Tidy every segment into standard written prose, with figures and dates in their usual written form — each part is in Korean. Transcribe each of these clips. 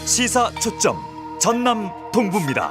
시사 초점 전남 동부입니다.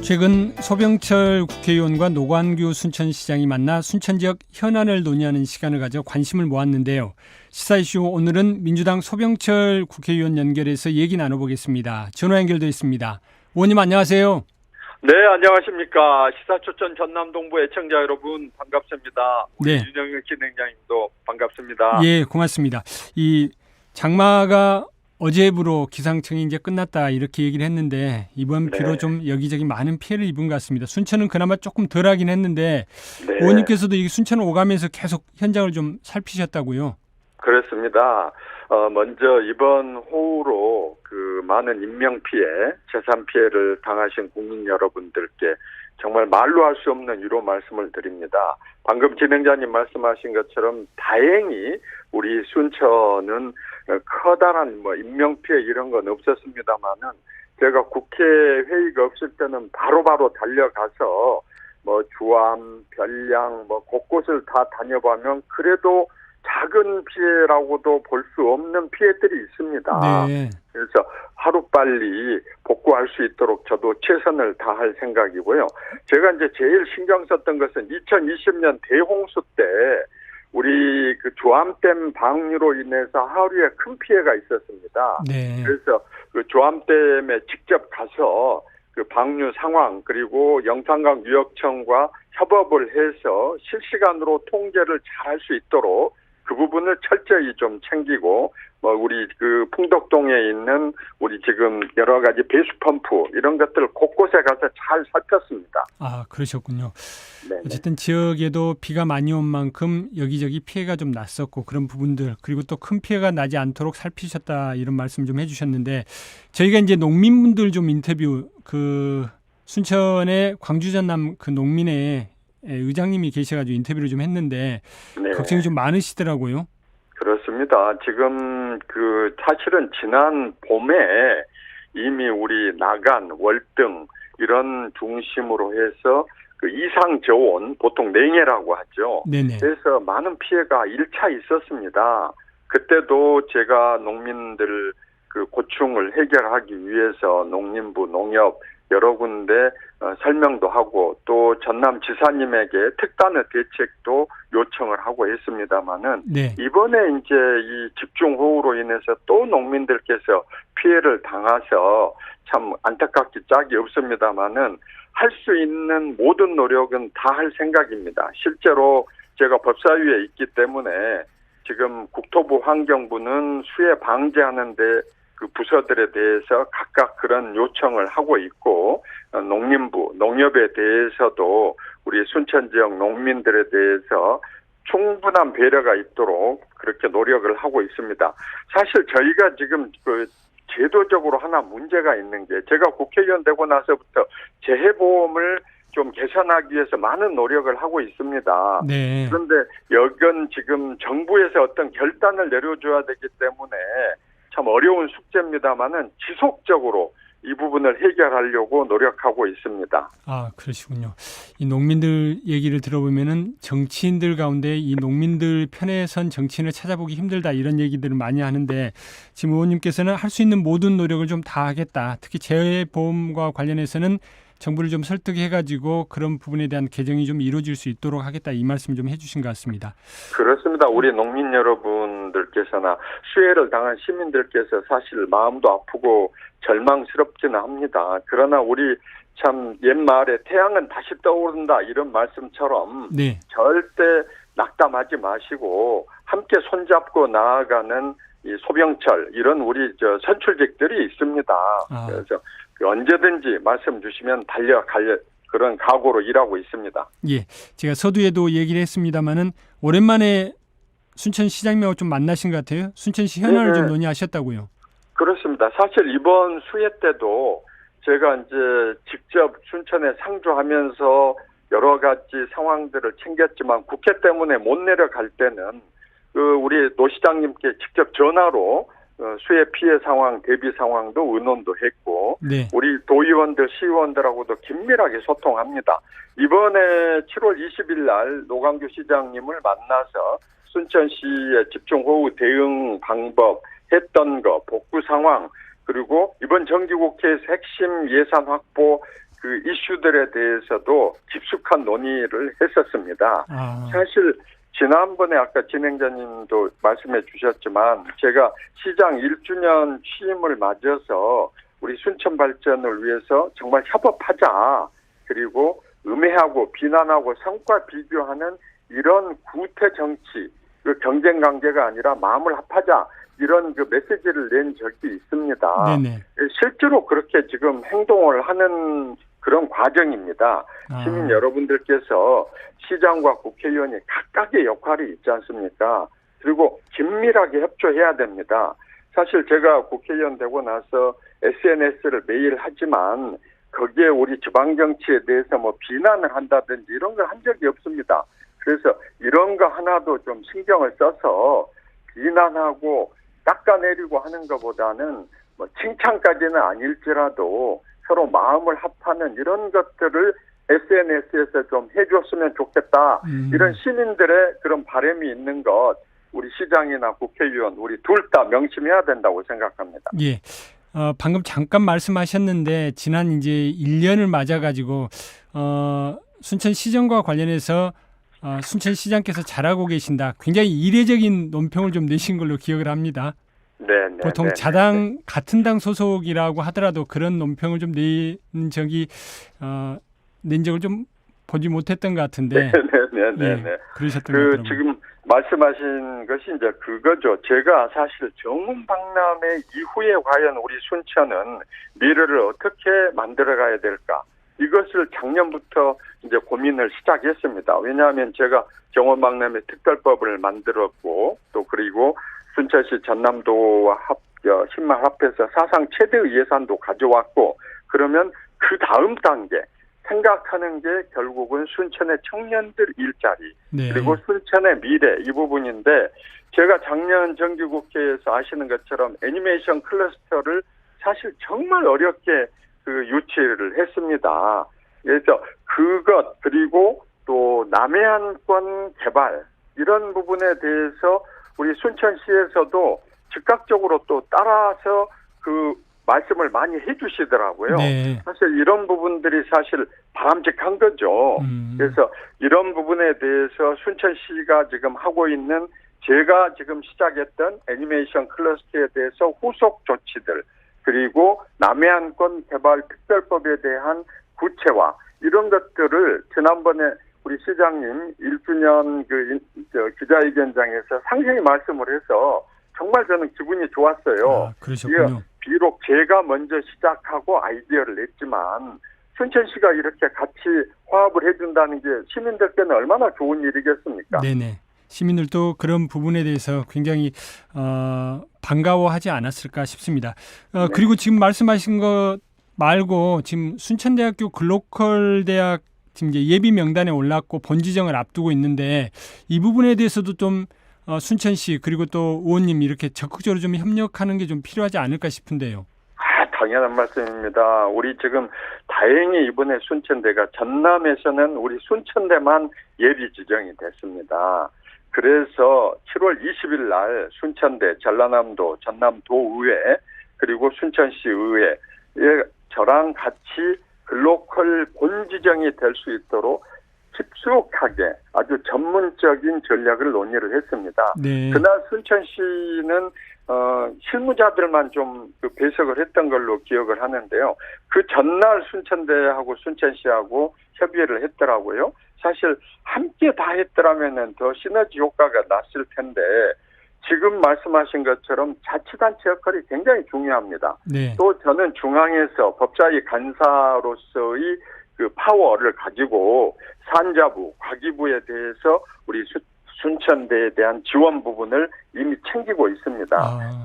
최근 소병철 국회의원과 노관규 순천시장이 만나 순천 지역 현안을 논의하는 시간을 가져 관심을 모았는데요. 시사 이슈 오늘은 민주당 소병철 국회의원 연결해서 얘기 나눠보겠습니다. 전화 연결되어 있습니다. 의원님 안녕하세요. 네, 안녕하십니까. 시사초점 전남동부 애청자 여러분 반갑습니다. 네. 윤영혁 진행자님도 반갑습니다. 예, 고맙습니다. 이 장마가 어제부로 기상청이 이제 끝났다 이렇게 얘기를 했는데 이번 비로 네. 좀 여기저기 많은 피해를 입은 것 같습니다. 순천은 그나마 조금 덜하긴 했는데 네. 의원님께서도 이 순천을 오가면서 계속 현장을 좀 살피셨다고요? 그렇습니다. 먼저 이번 호우로 그 많은 인명 피해, 재산 피해를 당하신 국민 여러분들께 정말 말로 할 수 없는 위로 말씀을 드립니다. 방금 진행자님 말씀하신 것처럼 다행히 우리 순천은 커다란 인명 피해 이런 건 없었습니다만은 제가 국회 회의가 없을 때는 바로바로 달려가서 주암, 별량 곳곳을 다 다녀보면 그래도 작은 피해라고도 볼 수 없는 피해들이 있습니다. 네. 그래서 하루빨리 복구할 수 있도록 저도 최선을 다할 생각이고요. 제가 이제 제일 신경 썼던 것은 2020년 대홍수 때 우리 그 조암댐 방류로 인해서 하루에 큰 피해가 있었습니다. 네. 그래서 그 조암댐에 직접 가서 그 방류 상황 그리고 영산강 유역청과 협업을 해서 실시간으로 통제를 잘 할 수 있도록 그 부분을 철저히 좀 챙기고 우리 그 풍덕동에 있는 우리 지금 여러 가지 배수 펌프 이런 것들 곳곳에 가서 잘 살폈습니다. 아, 그러셨군요. 네네. 어쨌든 지역에도 비가 많이 온 만큼 여기저기 피해가 좀 났었고 그런 부분들 그리고 또 큰 피해가 나지 않도록 살피셨다 이런 말씀 좀 해주셨는데 저희가 이제 농민분들 좀 인터뷰 그 순천의 광주전남 그 농민의 의장님이 계셔가지고 인터뷰를 좀 했는데 네. 걱정이 좀 많으시더라고요. 그렇습니다. 지금 그 사실은 지난 봄에 이미 우리 나간, 월등 이런 중심으로 해서 그 이상 저온 보통 냉해라고 하죠. 네네. 그래서 많은 피해가 1차 있었습니다. 그때도 제가 농민들 그 고충을 해결하기 위해서 농림부, 농협 여러 군데 설명도 하고 또 전남지사님에게 특단의 대책도 요청을 하고 했습니다마는 네. 이번에 이제 이 집중호우로 인해서 또 농민들께서 피해를 당해서 참 안타깝기 짝이 없습니다마는 할 수 있는 모든 노력은 다 할 생각입니다. 실제로 제가 법사위에 있기 때문에 지금 국토부 환경부는 수해 방지하는데 그 부서들에 대해서 각각 그런 요청을 하고 있고 농림부, 농협에 대해서도 우리 순천 지역 농민들에 대해서 충분한 배려가 있도록 그렇게 노력을 하고 있습니다. 사실 저희가 지금 그 제도적으로 하나 문제가 있는 게 제가 국회의원 되고 나서부터 재해보험을 좀 개선하기 위해서 많은 노력을 하고 있습니다. 네. 그런데 여건 지금 정부에서 어떤 결단을 내려줘야 되기 때문에 참 어려운 숙제입니다만은 지속적으로 이 부분을 해결하려고 노력하고 있습니다. 아, 그러시군요. 이 농민들 얘기를 들어보면은 정치인들 가운데 이 농민들 편에 선 정치인을 찾아보기 힘들다 이런 얘기들을 많이 하는데 지금 의원님께서는 할 수 있는 모든 노력을 좀 다 하겠다. 특히 재해보험과 관련해서는 정부를 좀 설득해가지고 그런 부분에 대한 개정이 좀 이루어질 수 있도록 하겠다 이 말씀 좀 해주신 것 같습니다. 그렇습니다. 우리 농민 여러분들께서나 수해를 당한 시민들께서 사실 마음도 아프고 절망스럽지는 합니다. 그러나 우리 참 옛말에 태양은 다시 떠오른다 이런 말씀처럼 네. 절대 낙담하지 마시고 함께 손잡고 나아가는 이 소병철 이런 우리 선출직들이 있습니다. 그래서 언제든지 말씀 주시면 달려갈 그런 각오로 일하고 있습니다. 예, 제가 서두에도 얘기를 했습니다마는 오랜만에 순천시장님하고 좀 만나신 것 같아요. 순천시 현안을 네네. 좀 논의하셨다고요. 그렇습니다. 사실 이번 수해 때도 제가 이제 직접 순천에 상주하면서 여러 가지 상황들을 챙겼지만 국회 때문에 못 내려갈 때는 그 우리 노 시장님께 직접 전화로 수해 피해 상황, 대비 상황도 의논도 했고 네. 우리 도의원들, 시의원들하고도 긴밀하게 소통합니다. 이번에 7월 20일 날 노광규 시장님을 만나서 순천시의 집중호우 대응 방법, 했던 거, 복구 상황, 그리고 이번 정기국회에서 핵심 예산 확보 그 이슈들에 대해서도 깊숙한 논의를 했었습니다. 사실 지난번에 아까 진행자님도 말씀해 주셨지만 제가 시장 1주년 취임을 맞아서 우리 순천 발전을 위해서 정말 협업하자. 그리고 음해하고 비난하고 성과 비교하는 이런 구태 정치, 그 경쟁 관계가 아니라 마음을 합하자. 이런 그 메시지를 낸 적이 있습니다. 네네. 실제로 그렇게 지금 행동을 하는 그런 과정입니다. 시민 여러분들께서 시장과 국회의원이 각각의 역할이 있지 않습니까? 그리고 긴밀하게 협조해야 됩니다. 사실 제가 국회의원 되고 나서 SNS를 매일 하지만 거기에 우리 지방정치에 대해서 뭐 비난을 한다든지 이런 걸 한 적이 없습니다. 그래서 이런 거 하나도 좀 신경을 써서 비난하고 깎아내리고 하는 것보다는 뭐 칭찬까지는 아닐지라도 서로 마음을 합하는 이런 것들을 SNS에서 좀 해줬으면 좋겠다. 이런 시민들의 그런 바람이 있는 것 우리 시장이나 국회의원 우리 둘 다 명심해야 된다고 생각합니다. 예. 방금 잠깐 말씀하셨는데 지난 이제 1년을 맞아가지고 순천시정과 관련해서 순천시장께서 잘하고 계신다. 굉장히 이례적인 논평을 좀 내신 걸로 기억을 합니다. 네. 보통 자당 같은 당 소속이라고 하더라도 그런 논평을 좀 낸 적을 좀 보지 못했던 것 같은데. 네. 예, 그러셨던 것 같더라고요. 지금 말씀하신 것이 이제 그거죠. 제가 사실 정문 박람회 이후에 과연 우리 순천은 미래를 어떻게 만들어가야 될까? 이것을 작년부터 이제 고민을 시작했습니다. 왜냐하면 제가 정원박람회 특별법을 만들었고 또 그리고 순천시 전남도와 신말합해서 사상 최대의 예산도 가져왔고 그러면 그 다음 단계 생각하는 게 결국은 순천의 청년들 일자리 네. 그리고 순천의 미래 이 부분인데 제가 작년 정기국회에서 아시는 것처럼 애니메이션 클러스터를 사실 정말 어렵게 그 유치를 했습니다. 그래서 그것 그리고 또 남해안권 개발 이런 부분에 대해서 우리 순천시에서도 즉각적으로 또 따라서 그 말씀을 많이 해주시더라고요. 네. 사실 이런 부분들이 사실 바람직한 거죠. 그래서 이런 부분에 대해서 순천시가 지금 하고 있는 제가 지금 시작했던 애니메이션 클러스터에 대해서 후속 조치들 그리고 남해안권 개발 특별법에 대한 구체화 이런 것들을 지난번에 우리 시장님 1주년 기자회견장에서 상세히 말씀을 해서 정말 저는 기분이 좋았어요. 그러셨군요. 비록 제가 먼저 시작하고 아이디어를 냈지만 순천시가 이렇게 같이 화합을 해준다는 게 시민들께는 얼마나 좋은 일이겠습니까? 네네. 시민들도 그런 부분에 대해서 굉장히 반가워하지 않았을까 싶습니다. 그리고 지금 말씀하신 것 말고 지금 순천대학교 글로컬 대학 지금 이제 예비 명단에 올랐고 본지정을 앞두고 있는데 이 부분에 대해서도 좀 순천시 그리고 또 의원님 이렇게 적극적으로 좀 협력하는 게 좀 필요하지 않을까 싶은데요. 당연한 말씀입니다. 우리 지금 다행히 이번에 순천대가 전남에서는 우리 순천대만 예비 지정이 됐습니다. 그래서 7월 20일 날 순천대, 전라남도, 전남도의회 그리고 순천시 의회에 저랑 같이 글로컬 본지정이 될 수 있도록 깊숙하게 아주 전문적인 전략을 논의를 했습니다. 네. 그날 순천시는 실무자들만 좀 배석을 했던 걸로 기억을 하는데요. 그 전날 순천대하고 순천시하고 협의를 했더라고요. 사실 함께 다 했더라면은 더 시너지 효과가 났을 텐데 지금 말씀하신 것처럼 자치단체 역할이 굉장히 중요합니다. 네. 또 저는 중앙에서 법사위 간사로서의 그 파워를 가지고 산자부, 과기부에 대해서 우리 순천대에 대한 지원 부분을 이미 챙기고 있습니다.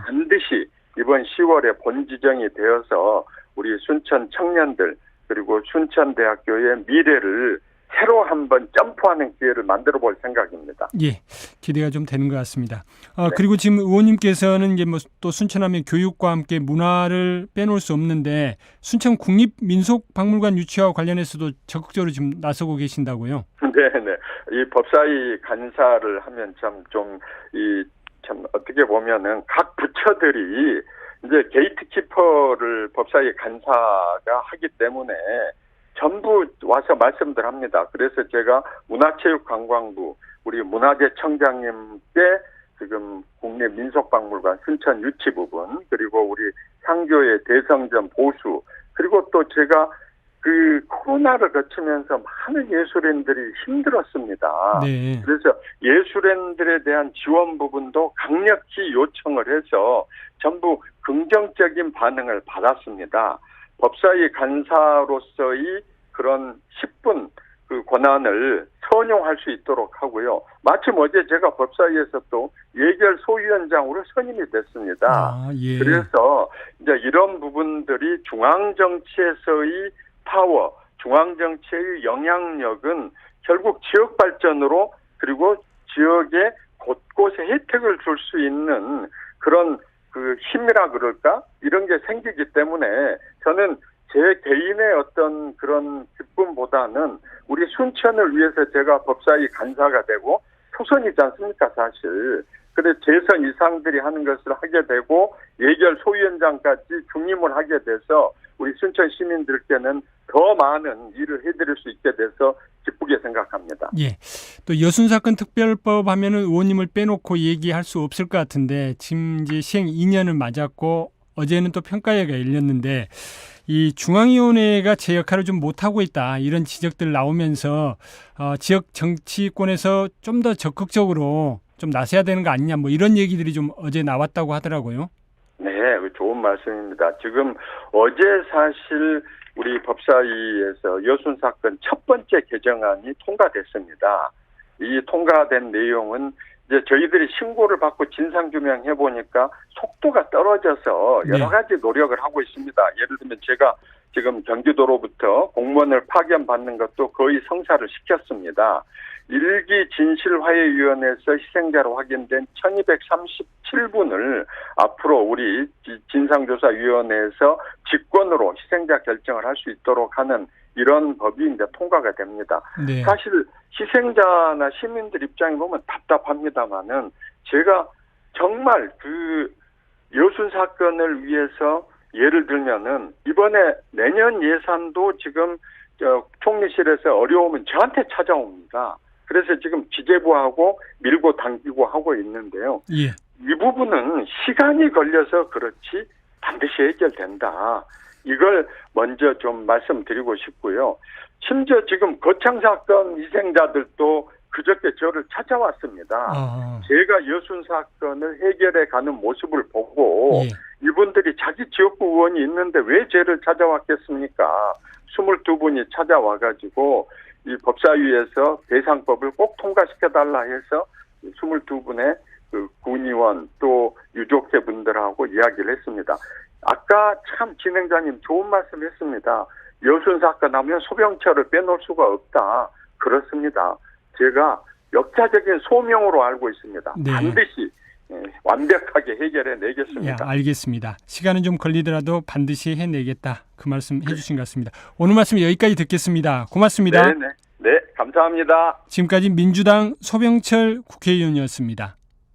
반드시 이번 10월에 본지정이 되어서 우리 순천 청년들 그리고 순천대학교의 미래를 새로 한번 점프하는 기회를 만들어 볼 생각입니다. 예, 기대가 좀 되는 것 같습니다. 네. 그리고 지금 의원님께서는 이제 뭐 또 순천하면 교육과 함께 문화를 빼놓을 수 없는데 순천 국립민속박물관 유치와 관련해서도 적극적으로 지금 나서고 계신다고요? 네네. 이 법사위 간사를 하면 참 어떻게 보면은 각 부처들이 이제 게이트키퍼를 법사위 간사가 하기 때문에 전부 와서 말씀들 합니다. 그래서 제가 문화체육관광부 우리 문화재청장님께 지금 국립민속박물관 순천 유치 부분 그리고 우리 상교의 대성전 보수 그리고 또 제가 그 코로나를 거치면서 많은 예술인들이 힘들었습니다. 네. 그래서 예술인들에 대한 지원 부분도 강력히 요청을 해서 전부 긍정적인 반응을 받았습니다. 법사위 간사로서의 그런 10분 그 권한을 선용할 수 있도록 하고요. 마침 어제 제가 법사위에서 또 예결 소위원장으로 선임이 됐습니다. 예. 그래서 이제 이런 부분들이 중앙정치에서의 파워, 중앙정치의 영향력은 결국 지역 발전으로 그리고 지역에 곳곳에 혜택을 줄 수 있는 그런 그 힘이라 그럴까? 이런 게 생기기 때문에 저는 제 개인의 어떤 그런 기쁨보다는 우리 순천을 위해서 제가 법사위 간사가 되고 초선이지 않습니까, 사실. 근데 재선 이상들이 하는 것을 하게 되고 예결 소위원장까지 중임을 하게 돼서 우리 순천 시민들께는 더 많은 일을 해드릴 수 있게 돼서 기쁘게 생각합니다. 예. 또 여순사건 특별법 하면은 의원님을 빼놓고 얘기할 수 없을 것 같은데 지금 이제 시행 2년을 맞았고 어제는 또 평가회가 열렸는데 이 중앙위원회가 제 역할을 좀 못하고 있다 이런 지적들 나오면서 지역 정치권에서 좀 더 적극적으로 좀 나서야 되는 거 아니냐 뭐 이런 얘기들이 좀 어제 나왔다고 하더라고요. 네, 좋은 말씀입니다. 지금 어제 사실 우리 법사위에서 여순 사건 첫 번째 개정안이 통과됐습니다. 이 통과된 내용은 이제 저희들이 신고를 받고 진상규명 해보니까 속도가 떨어져서 여러 가지 노력을 하고 있습니다. 예를 들면 제가 지금 경기도로부터 공무원을 파견받는 것도 거의 성사를 시켰습니다. 일기 진실화해위원회에서 희생자로 확인된 1237분을 앞으로 우리 진상조사위원회에서 직권으로 희생자 결정을 할 수 있도록 하는 이런 법이 이제 통과가 됩니다. 네. 사실 희생자나 시민들 입장에 보면 답답합니다만은 제가 정말 그 여순 사건을 위해서 예를 들면은 이번에 내년 예산도 지금 총리실에서 어려우면 저한테 찾아옵니다. 그래서 지금 기재부하고 밀고 당기고 하고 있는데요. 예. 이 부분은 시간이 걸려서 그렇지 반드시 해결된다. 이걸 먼저 좀 말씀드리고 싶고요. 심지어 지금 거창 사건 희생자들도 그저께 저를 찾아왔습니다. 제가 여순 사건을 해결해 가는 모습을 보고 이분들이 자기 지역구 의원이 있는데 왜 저를 찾아왔겠습니까? 22분이 찾아와가지고 이 법사위에서 배상법을 꼭 통과시켜달라 해서 22분의 그 군의원 또 유족회 분들하고 이야기를 했습니다. 아까 참 진행자님 좋은 말씀 했습니다. 여순 사건 하면 소병철을 빼놓을 수가 없다. 그렇습니다. 제가 역사적인 소명으로 알고 있습니다. 네. 반드시 완벽하게 해결해 내겠습니다. 예, 알겠습니다. 시간은 좀 걸리더라도 반드시 해내겠다. 그 말씀 해주신 것 같습니다. 오늘 말씀 여기까지 듣겠습니다. 고맙습니다. 네, 감사합니다. 지금까지 민주당 소병철 국회의원이었습니다.